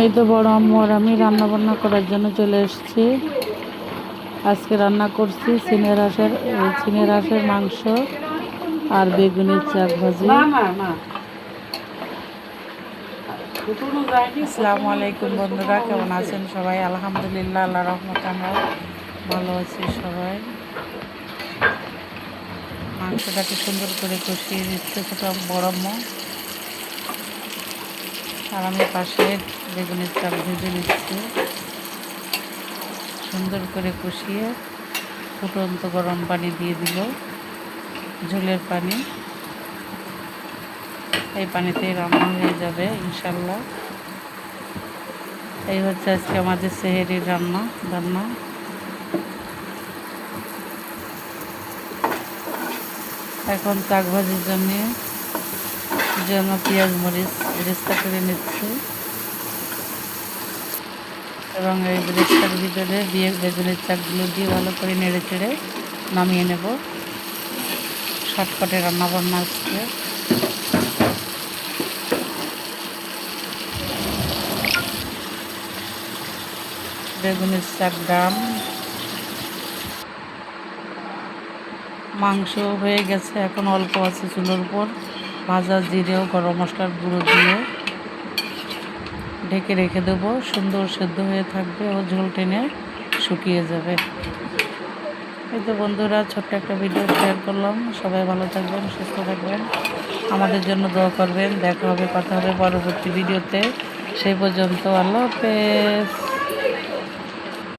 এই তো বড় আম্মু আর আমি রান্না বান্না করার জন্য চলে এসেছি। আজকে রান্না করছি চিনের হাঁসের মাংস আর বেগুনের শাক ভাজি। আসসালামু আলাইকুম বন্ধুরা, কেমন আছেন সবাই? আলহামদুলিল্লাহ, আল্লাহ রহমতে আমরা ভালো আছি সবাই। মাংসটাকে সুন্দর করে কষিয়ে দিচ্ছে ছোটো বড় আম্মু, আর আমি পাশে বেগুনের শাক ভেজে নিচ্ছি। সুন্দর করে কষিয়ে ফুটন্ত গরম পানি দিয়ে দিল, ঝোলের পানি। এই পানিতেই রান্না হয়ে যাবে ইনশাল্লাহ। এই হচ্ছে আজকে আমাদের সেহেরির রান্না। এখন শাক ভাজির জন্য পেঁয়াজ মরিচ বেরেস্তা করে নিচ্ছি, এবং এই বেরেস্তার ভিতরে বেগুনের শাকগুলো দিয়ে ভালো করে নেড়ে চেড়ে নামিয়ে নেব। শর্টকাটে রান্নাবান্না আজকে। বেগুনের শাক ডাম, মাংস হয়ে গেছে, এখন অল্প আছে চুলোর উপর। ভাজা জিরে ও গরম মশলার গুঁড়ো দিয়ে ঢেকে রেখে দেবো। সুন্দর সেদ্ধ হয়ে থাকবে ও ঝোল টেনে শুকিয়ে যাবে। এই তো বন্ধুরা, ছোট্ট একটা ভিডিও শেয়ার করলাম। সবাই ভালো থাকবেন, সুস্থ থাকবেন, আমাদের জন্য দোয়া করবেন। দেখা হবে, কথা হবে পরবর্তী ভিডিওতে। সেই পর্যন্ত আল্লাহ হাফেজ।